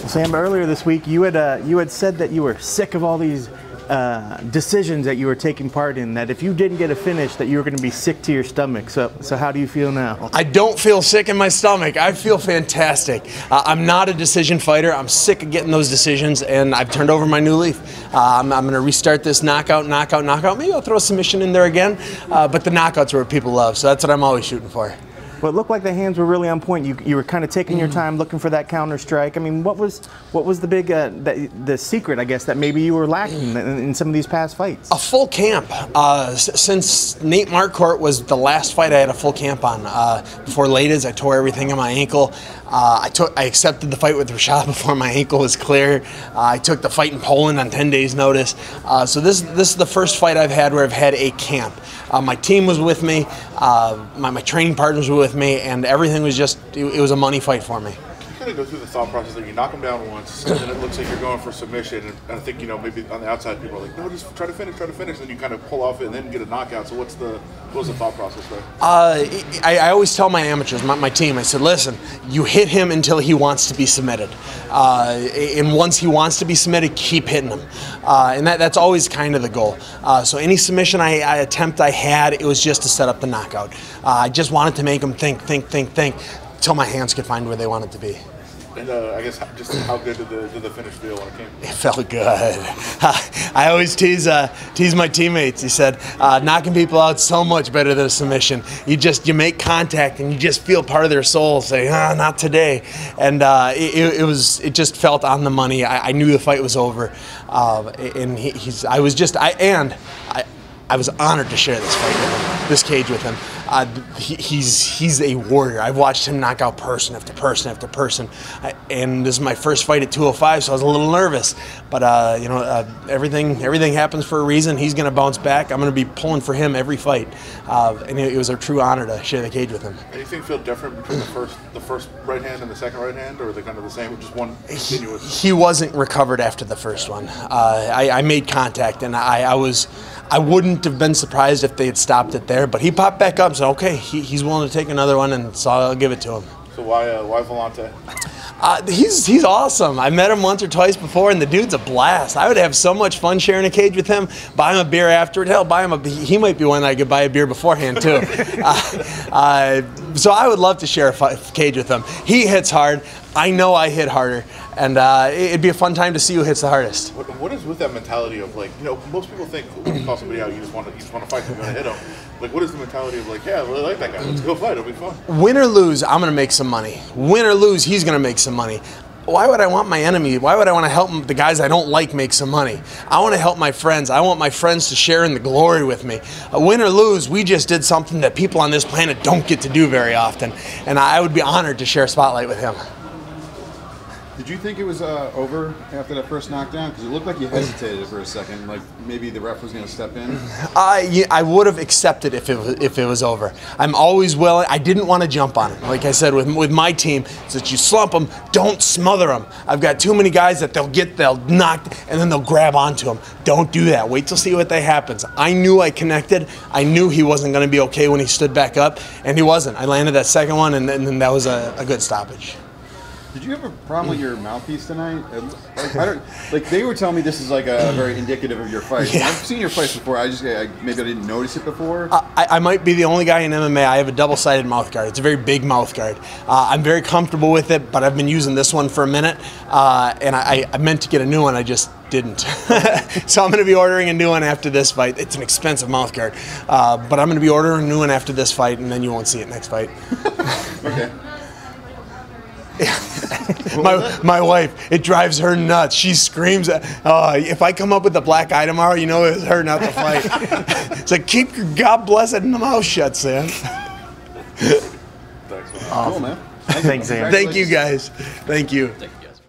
Sam, earlier this week you had said that you were sick of all these decisions that you were taking part in, that if you didn't get a finish that you were going to be sick to your stomach. So how do you feel now? I don't feel sick in my stomach. I feel fantastic. I'm not a decision fighter. I'm sick of getting those decisions, and I've turned over my new leaf. I'm going to restart this knockout. Maybe I'll throw a submission in there again, but the knockouts are what people love, so that's what I'm always shooting for. Well, it looked like the hands were really on point. You were kind of taking your time looking for that counter strike. I mean, what was the big the secret, I guess, that maybe you were lacking in some of these past fights? A full camp. Since Nate Marquardt was the last fight I had a full camp on. Before Ladies, I tore everything in my ankle. I accepted the fight with Rashad before my ankle was clear. I took the fight in Poland on 10 days' notice. So this is the first fight I've had where I've had a camp. My team was with me, my training partners were with me, and everything was just, it was a money fight for me. Kind of go through the thought process that you knock him down once, and then it looks like you're going for submission, and I think, maybe on the outside people are like, no, just try to finish, and then you kind of pull off it and then get a knockout. So what was the thought process there? I always tell my amateurs, my team, I said, listen, you hit him until he wants to be submitted. And once he wants to be submitted, keep hitting him. And that's always kind of the goal. So any submission attempt I had, it was just to set up the knockout. I just wanted to make him think, till my hands could find where they wanted to be. And I guess just how good did the finish feel when it came? It felt good. I always tease my teammates. He said, knocking people out so much better than a submission. You make contact and you just feel part of their soul say, not today. And it just felt on the money. I knew the fight was over, and I was honored to share this fight with him, this cage with him. He's a warrior. I've watched him knock out person after person after person, and this is my first fight at 205, so I was a little nervous. But everything happens for a reason. He's going to bounce back. I'm going to be pulling for him every fight, and it was a true honor to share the cage with him. Anything feel different between the first right hand and the second right hand, or are they kind of the same, just one continuous? He wasn't recovered after the first one. I made contact, and I wouldn't have been surprised if they had stopped it there, but he popped back up and said, okay, he's willing to take another one, and so I'll give it to him. So why Volante? He's awesome. I met him once or twice before, and the dude's a blast. I would have so much fun sharing a cage with him, buy him a beer afterward. Hell, he might be one that I could buy a beer beforehand, too. So I would love to share a cage with him. He hits hard. I know I hit harder, and it'd be a fun time to see who hits the hardest. What is with that mentality of, like, most people think when you call somebody out, you just want to fight them, you're going to hit them. Like, what is the mentality of, like, yeah, I really like that guy, let's go fight, it'll be fun. Win or lose, I'm going to make some money. Win or lose, he's going to make some money. Why would I want my enemy? Why would I want to help the guys I don't like make some money? I want to help my friends. I want my friends to share in the glory with me. Win or lose, we just did something that people on this planet don't get to do very often, and I would be honored to share a spotlight with him. Did you think it was over after that first knockdown? Because it looked like you hesitated for a second, like maybe the ref was going to step in. I would have accepted if it was over. I'm always willing. I didn't want to jump on him. Like I said, with my team, it's that you slump them, don't smother them. I've got too many guys that they'll knock, and then they'll grab onto them. Don't do that. Wait till see what that happens. I knew I connected. I knew he wasn't going to be okay when he stood back up, and he wasn't. I landed that second one, and then that was a good stoppage. Did you have a problem with your mouthpiece tonight? Like they were telling me this is like a very indicative of your fight. Yeah. I've seen your fights before. Maybe I didn't notice it before. I might be the only guy in MMA. I have a double-sided mouth guard. It's a very big mouth guard. I'm very comfortable with it, but I've been using this one for a minute, and I meant to get a new one. I just didn't. So I'm going to be ordering a new one after this fight. It's an expensive mouth guard, but I'm going to be ordering a new one after this fight, and then you won't see it next fight. Okay. My wife, it drives her nuts. She screams, if I come up with a black eye tomorrow, you know it was her, not the fight. It's like, keep your God blessed mouth shut, Sam. Thanks, man. Cool, man. Thanks, Sam. Thank you, guys. Thank you.